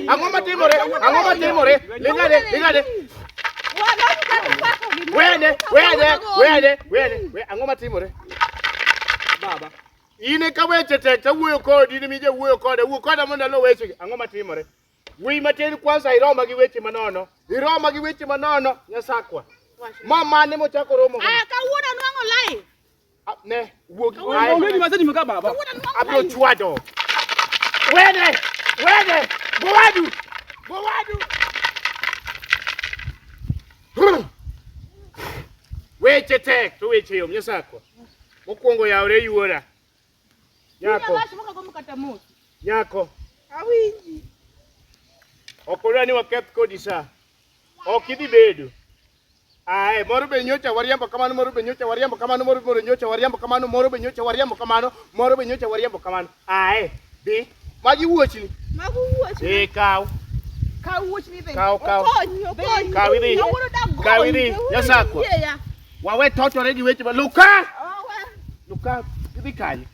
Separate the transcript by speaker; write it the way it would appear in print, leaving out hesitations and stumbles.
Speaker 1: Ang'o matimore? Lingade. Wede. Ang'o matimore? Baba. Ine ka weche tek ta wuoyo kodi ni mije wuoyo koda mondo lo weche. Ang'o matimore? Wi matin kwanza iroma gi weche manono. Nyasakwa. Mama ne mochako romo.
Speaker 2: Kawuono nwang'o live.
Speaker 1: Ne, wuogi.
Speaker 3: Wewe masani mka baba.
Speaker 1: Abro chwado. Wede. Bowadu. Weche tek to weche yom nyasakwa. Mokwongo yawre yuora. Nyako.
Speaker 2: Awinji.
Speaker 1: Okola ni waketh kodi sa. Ok idhi bedo. Ae, moro be nyocha wariambo kamano, moro be nyocha wariambo kamano. Ae, bi. Magi wuochni. Kaw.
Speaker 2: Kaw wuochni be.
Speaker 1: Kaw.
Speaker 2: Okonyi.
Speaker 1: Kaw idhi. Nyasakwa. Wawe totore gi weche ba. Luka. Idhi kanye.